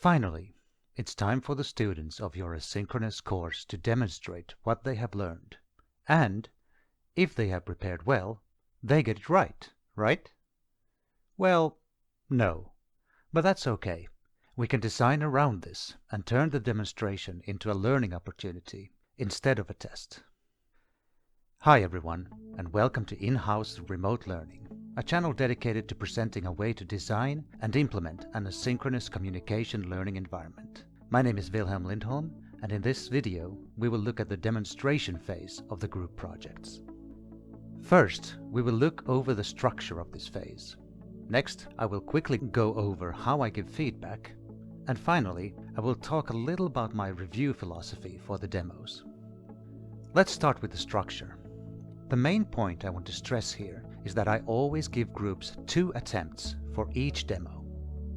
Finally, it's time for the students of your asynchronous course to demonstrate what they have learned. And, if they have prepared well, they get it right? Well, no. But that's okay. We can design around this and turn the demonstration into a learning opportunity instead of a test. Hi everyone, and welcome to In-House Remote Learning, a channel dedicated to presenting a way to design and implement an asynchronous communication learning environment. My name is Wilhelm Lindholm, and in this video we will look at the demonstration phase of the group projects. First, we will look over the structure of this phase. Next, I will quickly go over how I give feedback. And finally, I will talk a little about my review philosophy for the demos. Let's start with the structure. The main point I want to stress here is that I always give groups 2 attempts for each demo.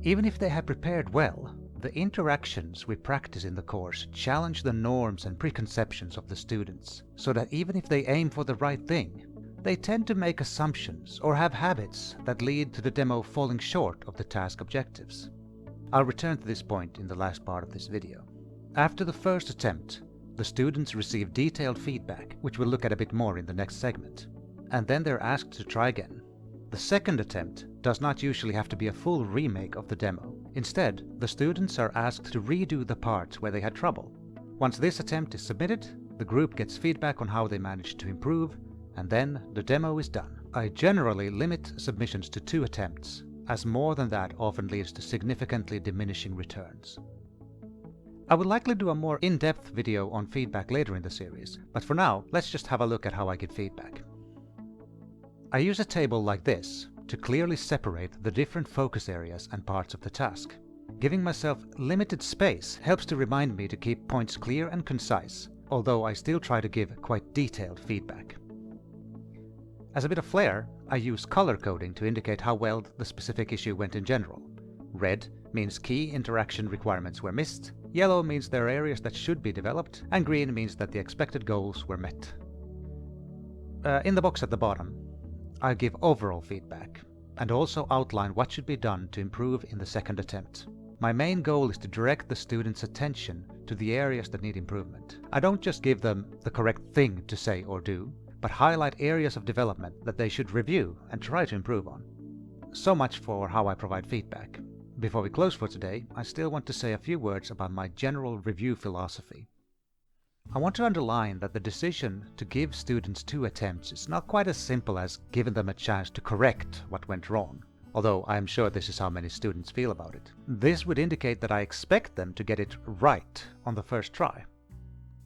Even if they have prepared well, the interactions we practice in the course challenge the norms and preconceptions of the students, so that even if they aim for the right thing, they tend to make assumptions or have habits that lead to the demo falling short of the task objectives. I'll return to this point in the last part of this video. After the first attempt, the students receive detailed feedback, which we'll look at a bit more in the next segment, and then they're asked to try again. The second attempt does not usually have to be a full remake of the demo. Instead, the students are asked to redo the parts where they had trouble. Once this attempt is submitted, the group gets feedback on how they managed to improve, and then the demo is done. I generally limit submissions to 2 attempts, as more than that often leads to significantly diminishing returns. I will likely do a more in-depth video on feedback later in the series, but for now, let's just have a look at how I give feedback. I use a table like this to clearly separate the different focus areas and parts of the task. Giving myself limited space helps to remind me to keep points clear and concise, although I still try to give quite detailed feedback. As a bit of flair, I use color coding to indicate how well the specific issue went in general. Red means key interaction requirements were missed, yellow means there are areas that should be developed, and green means that the expected goals were met. In the box at the bottom, I give overall feedback, and also outline what should be done to improve in the second attempt. My main goal is to direct the students' attention to the areas that need improvement. I don't just give them the correct thing to say or do, but highlight areas of development that they should review and try to improve on. So much for how I provide feedback. Before we close for today, I still want to say a few words about my general review philosophy. I want to underline that the decision to give students 2 attempts is not quite as simple as giving them a chance to correct what went wrong, although I am sure this is how many students feel about it. This would indicate that I expect them to get it right on the first try.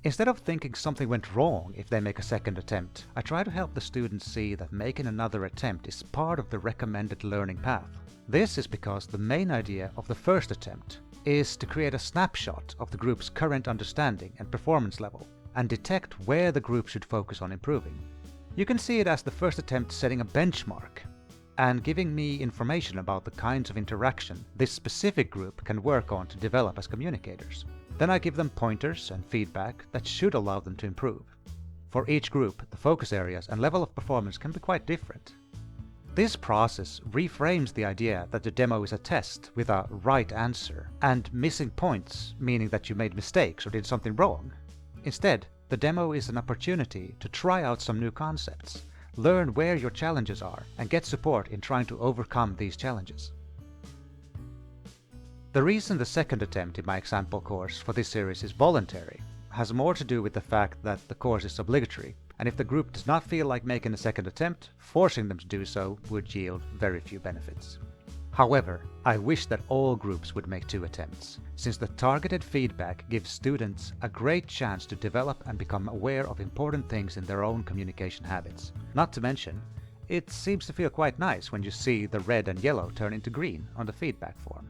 Instead of thinking something went wrong if they make a second attempt, I try to help the students see that making another attempt is part of the recommended learning path. This is because the main idea of the first attempt is to create a snapshot of the group's current understanding and performance level, and detect where the group should focus on improving. You can see it as the first attempt setting a benchmark, and giving me information about the kinds of interaction this specific group can work on to develop as communicators. Then I give them pointers and feedback that should allow them to improve. For each group, the focus areas and level of performance can be quite different. This process reframes the idea that the demo is a test with a right answer, and missing points meaning that you made mistakes or did something wrong. Instead, the demo is an opportunity to try out some new concepts, learn where your challenges are, and get support in trying to overcome these challenges. The reason the second attempt in my example course for this series is voluntary has more to do with the fact that the course is obligatory, and if the group does not feel like making a second attempt, forcing them to do so would yield very few benefits. However, I wish that all groups would make 2 attempts, since the targeted feedback gives students a great chance to develop and become aware of important things in their own communication habits. Not to mention, it seems to feel quite nice when you see the red and yellow turn into green on the feedback form.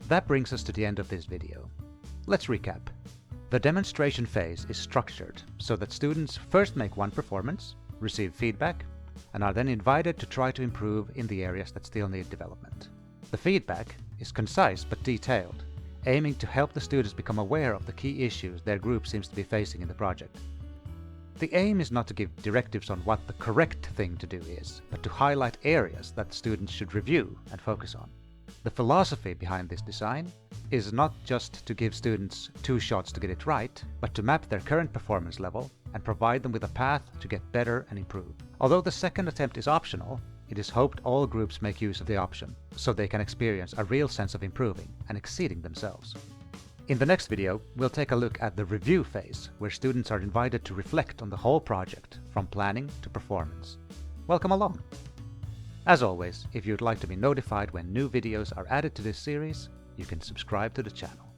That brings us to the end of this video. Let's recap. The demonstration phase is structured so that students first make one performance, receive feedback, and are then invited to try to improve in the areas that still need development. The feedback is concise but detailed, aiming to help the students become aware of the key issues their group seems to be facing in the project. The aim is not to give directives on what the correct thing to do is, but to highlight areas that students should review and focus on. The philosophy behind this design is not just to give students 2 shots to get it right, but to map their current performance level and provide them with a path to get better and improve. Although the second attempt is optional, it is hoped all groups make use of the option, so they can experience a real sense of improving and exceeding themselves. In the next video, we'll take a look at the review phase, where students are invited to reflect on the whole project, from planning to performance. Welcome along! As always, if you'd like to be notified when new videos are added to this series, you can subscribe to the channel.